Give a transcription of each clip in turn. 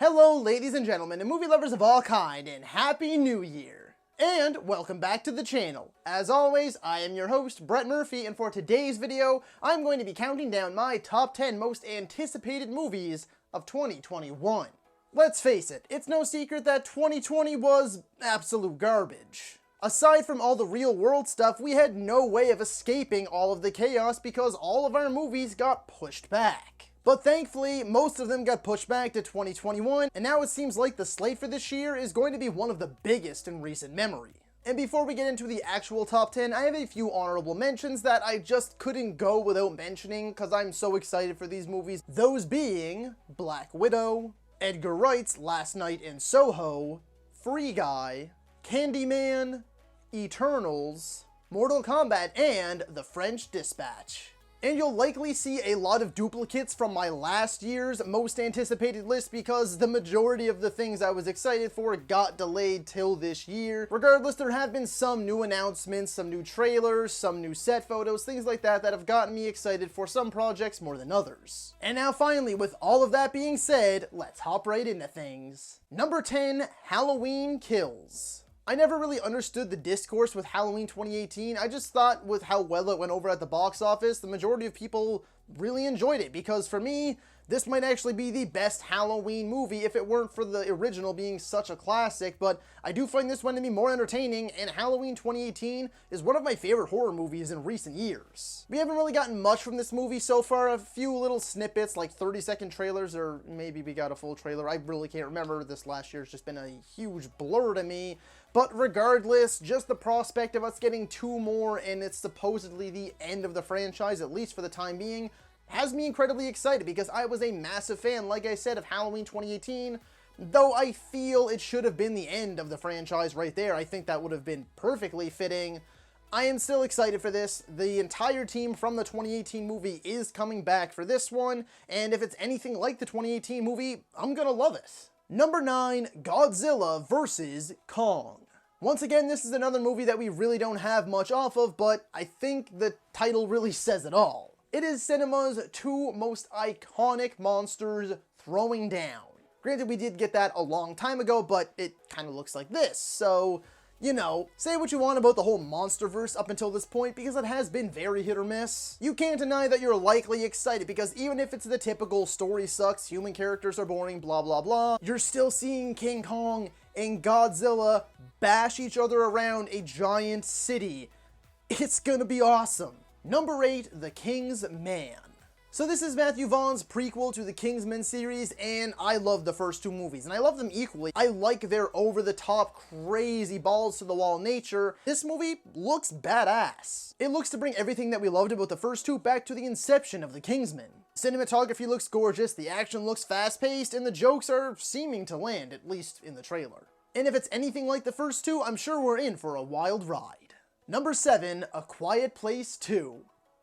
Hello, ladies and gentlemen, and movie lovers of all kind, and Happy New Year! And welcome back to the channel. As always, I am your host, Brett Murphy, and for today's video, I'm going to be counting down my top 10 most anticipated movies of 2021. Let's face it, it's no secret that 2020 was absolute garbage. Aside from all the real world stuff, we had no way of escaping all of the chaos because all of our movies got pushed back. But thankfully, most of them got pushed back to 2021, and now it seems like the slate for this year is going to be one of the biggest in recent memory. And before we get into the actual top 10, I have a few honorable mentions that I just couldn't go without mentioning because I'm so excited for these movies. Those being Black Widow, Edgar Wright's Last Night in Soho, Free Guy, Candyman, Eternals, Mortal Kombat, and The French Dispatch. And you'll likely see a lot of duplicates from my last year's most anticipated list because the majority of the things I was excited for got delayed till this year. Regardless, there have been some new announcements, some new trailers, some new set photos, things like that that have gotten me excited for some projects more than others. And now finally, with all of that being said, let's hop right into things. Number 10, Halloween Kills. I never really understood the discourse with Halloween 2018. I just thought with how well it went over at the box office, the majority of people really enjoyed it because for me, this might actually be the best Halloween movie if it weren't for the original being such a classic, but I do find this one to be more entertaining, and Halloween 2018 is one of my favorite horror movies in recent years. We haven't really gotten much from this movie so far, a few little snippets like 30-second trailers, or maybe we got a full trailer, I really can't remember. This last year's just been a huge blur to me. But regardless, just the prospect of us getting two more and it's supposedly the end of the franchise, at least for the time being, has me incredibly excited because I was a massive fan, like I said, of Halloween 2018. Though I feel it should have been the end of the franchise right there. I think that would have been perfectly fitting. I am still excited for this. The entire team from the 2018 movie is coming back for this one, and if it's anything like the 2018 movie, I'm gonna love it. Number 9, Godzilla vs. Kong. Once again, this is another movie that we really don't have much off of, but I think the title really says it all. It is cinema's two most iconic monsters throwing down. Granted, we did get that a long time ago, but it kind of looks like this, so, you know, say what you want about the whole MonsterVerse up until this point, because it has been very hit or miss. You can't deny that you're likely excited, because even if it's the typical story sucks, human characters are boring, blah blah blah, you're still seeing King Kong and Godzilla bash each other around a giant city. It's gonna be awesome. Number 8, The Kingsman. So this is Matthew Vaughn's prequel to the Kingsman series, and I love the first two movies, and I love them equally. I like their over-the-top, crazy, balls-to-the-wall nature. This movie looks badass. It looks to bring everything that we loved about the first two back to the inception of the Kingsman. Cinematography looks gorgeous, the action looks fast-paced, and the jokes are seeming to land, at least in the trailer. And if it's anything like the first two, I'm sure we're in for a wild ride. Number 7, A Quiet Place 2.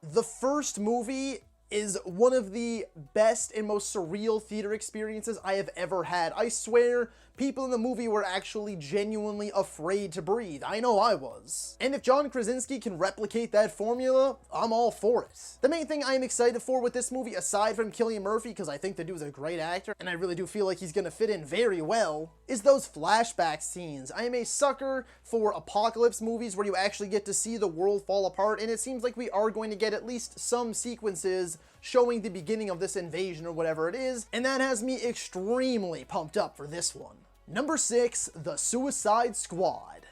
The first movie is one of the best and most surreal theater experiences I have ever had. I swear, people in the movie were actually genuinely afraid to breathe. I know I was. And if John Krasinski can replicate that formula, I'm all for it. The main thing I am excited for with this movie, aside from Cillian Murphy, because I think the dude's a great actor, and I really do feel like he's gonna fit in very well, is those flashback scenes. I am a sucker for apocalypse movies where you actually get to see the world fall apart, and it seems like we are going to get at least some sequences showing the beginning of this invasion or whatever it is, and that has me extremely pumped up for this one. Number 6, The Suicide Squad.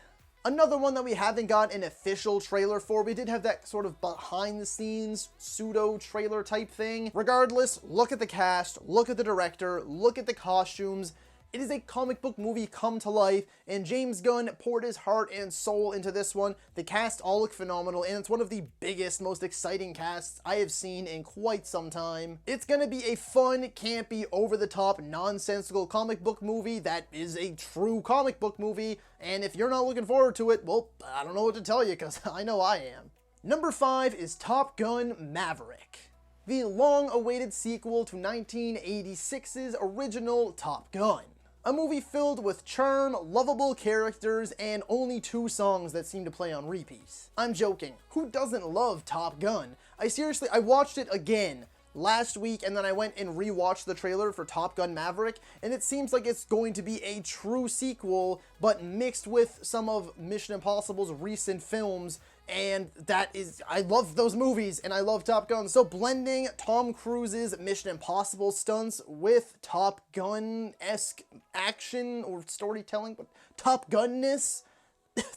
Another one that we haven't got an official trailer for. We did have that sort of behind-the-scenes pseudo-trailer type thing. Regardless, look at the cast, look at the director, look at the costumes. It is a comic book movie come to life, and James Gunn poured his heart and soul into this one. The cast all look phenomenal, and it's one of the biggest, most exciting casts I have seen in quite some time. It's gonna be a fun, campy, over-the-top, nonsensical comic book movie that is a true comic book movie, and if you're not looking forward to it, well, I don't know what to tell you, because I know I am. Number 5 is Top Gun Maverick, the long-awaited sequel to 1986's original Top Gun. A movie filled with charm, lovable characters, and only 2 songs that seem to play on repeat. I'm joking. Who doesn't love Top Gun? I watched it again last week, and then I went and rewatched the trailer for Top Gun Maverick, and it seems like it's going to be a true sequel, but mixed with some of Mission Impossible's recent films. And that is, I love those movies, and I love Top Gun. So blending Tom Cruise's Mission Impossible stunts with Top Gun-esque action or storytelling, but Top Gun-ness,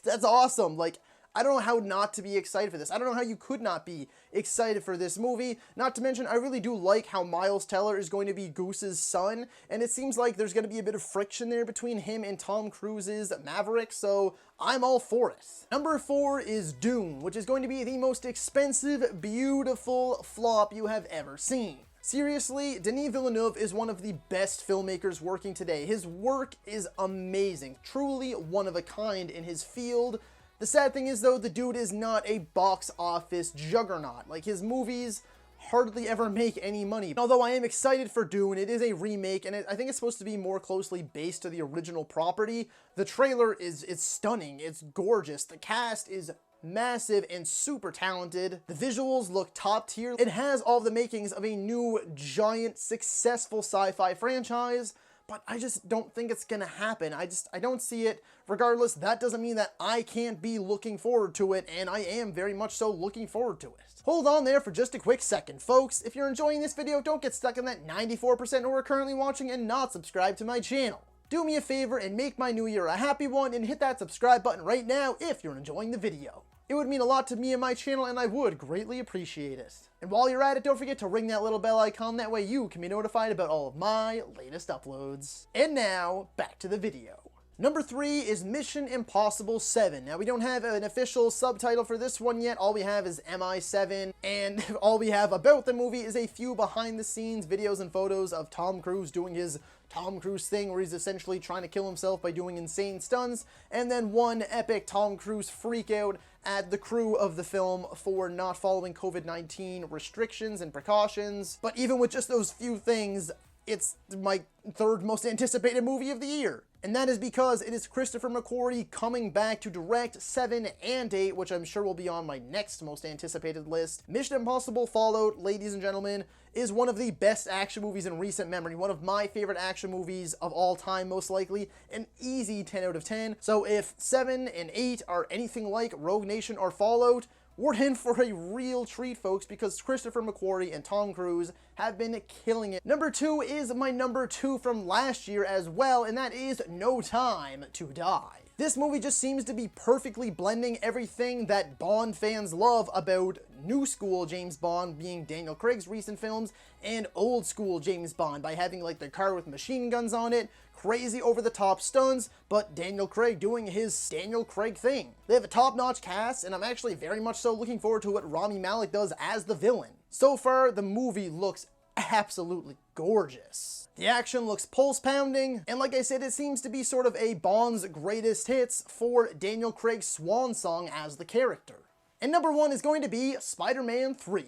that's awesome. Like, I don't know how not to be excited for this. I don't know how you could not be excited for this movie. Not to mention, I really do like how Miles Teller is going to be Goose's son, and it seems like there's going to be a bit of friction there between him and Tom Cruise's Maverick, so I'm all for it. Number 4 is Dune, which is going to be the most expensive, beautiful flop you have ever seen. Seriously, Denis Villeneuve is one of the best filmmakers working today. His work is amazing, truly one of a kind in his field. The sad thing is, though, the dude is not a box office juggernaut. Like, his movies hardly ever make any money. Although I am excited for Dune, it is a remake, and I think it's supposed to be more closely based to the original property. The trailer is stunning, it's gorgeous, the cast is massive and super talented. The visuals look top tier. It has all the makings of a new, giant, successful sci-fi franchise, but I just don't think it's gonna happen. I don't see it. Regardless, that doesn't mean that I can't be looking forward to it, and I am very much so looking forward to it. Hold on there for just a quick second, folks. If you're enjoying this video, don't get stuck in that 94% who are currently watching and not subscribed to my channel. Do me a favor and make my new year a happy one and hit that subscribe button right now if you're enjoying the video. It would mean a lot to me and my channel, and I would greatly appreciate it. And while you're at it, don't forget to ring that little bell icon, that way you can be notified about all of my latest uploads. And now, back to the video. Number 3 is Mission Impossible 7. Now, we don't have an official subtitle for this one yet. All we have is MI7, and all we have about the movie is a few behind-the-scenes videos and photos of Tom Cruise doing his Tom Cruise thing, where he's essentially trying to kill himself by doing insane stunts, and then one epic Tom Cruise freakout at the crew of the film for not following COVID-19 restrictions and precautions. But even with just those few things, it's my third most anticipated movie of the year. And that is because it is Christopher McQuarrie coming back to direct 7 and 8, which I'm sure will be on my next most anticipated list. Mission Impossible Fallout, ladies and gentlemen, is one of the best action movies in recent memory. One of my favorite action movies of all time, most likely. An easy 10 out of 10. So if 7 and 8 are anything like Rogue Nation or Fallout, we're in for a real treat, folks, because Christopher McQuarrie and Tom Cruise have been killing it. Number 2 is my number 2 from last year as well, and that is No Time to Die. This movie just seems to be perfectly blending everything that Bond fans love about new school James Bond, being Daniel Craig's recent films, and old school James Bond by having like the car with machine guns on it, crazy over-the-top stunts, but Daniel Craig doing his Daniel Craig thing. They have a top-notch cast, and I'm actually very much so looking forward to what Rami Malek does as the villain. So far, the movie looks absolutely gorgeous. The action looks pulse-pounding, and like I said, it seems to be sort of a Bond's greatest hits for Daniel Craig's swan song as the character. And number 1 is going to be Spider-Man 3.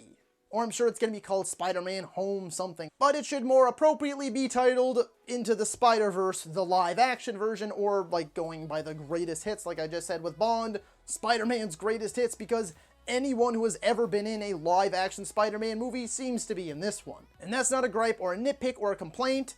Or I'm sure it's going to be called Spider-Man Home something. But it should more appropriately be titled Into the Spider-Verse, the live-action version, or like going by the greatest hits like I just said with Bond, Spider-Man's greatest hits, because anyone who has ever been in a live-action Spider-Man movie seems to be in this one. And that's not a gripe or a nitpick or a complaint.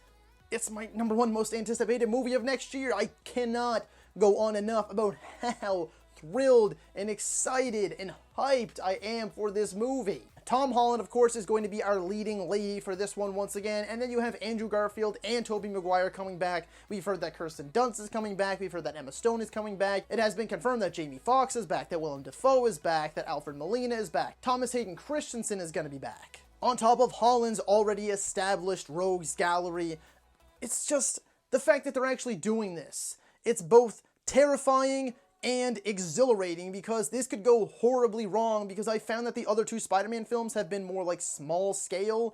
It's my number 1 most anticipated movie of next year. I cannot go on enough about how thrilled and excited and hyped I am for this movie. Tom Holland, of course, is going to be our leading lady for this one once again, and then you have Andrew Garfield and Tobey Maguire coming back. We've heard that Kirsten Dunst is coming back, we've heard that Emma Stone is coming back. It has been confirmed that Jamie Foxx is back, that Willem Dafoe is back, that Alfred Molina is back. Thomas Hayden Christensen is going to be back. On top of Holland's already established rogues gallery, it's just the fact that they're actually doing this. It's both terrifying and exhilarating, because this could go horribly wrong, because I found that the other 2 Spider-Man films have been more like small scale,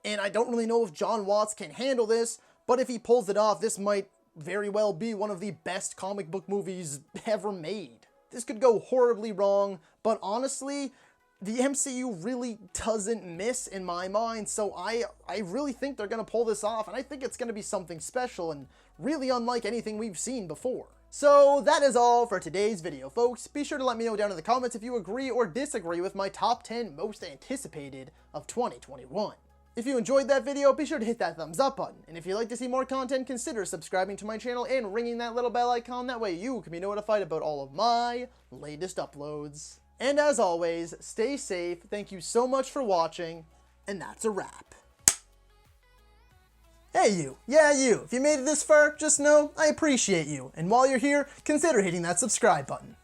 and I don't really know if John Watts can handle this, but if he pulls it off, this might very well be one of the best comic book movies ever made. This could go horribly wrong, but honestly, the MCU really doesn't miss in my mind, so I really think they're going to pull this off, and I think it's going to be something special and really unlike anything we've seen before. So that is all for today's video, folks. Be sure to let me know down in the comments if you agree or disagree with my top 10 most anticipated of 2021. If you enjoyed that video, be sure to hit that thumbs up button. And if you'd like to see more content, consider subscribing to my channel and ringing that little bell icon. That way you can be notified about all of my latest uploads. And as always, stay safe. Thank you so much for watching. And that's a wrap. Hey you, yeah you, if you made it this far, just know I appreciate you. And while you're here, consider hitting that subscribe button.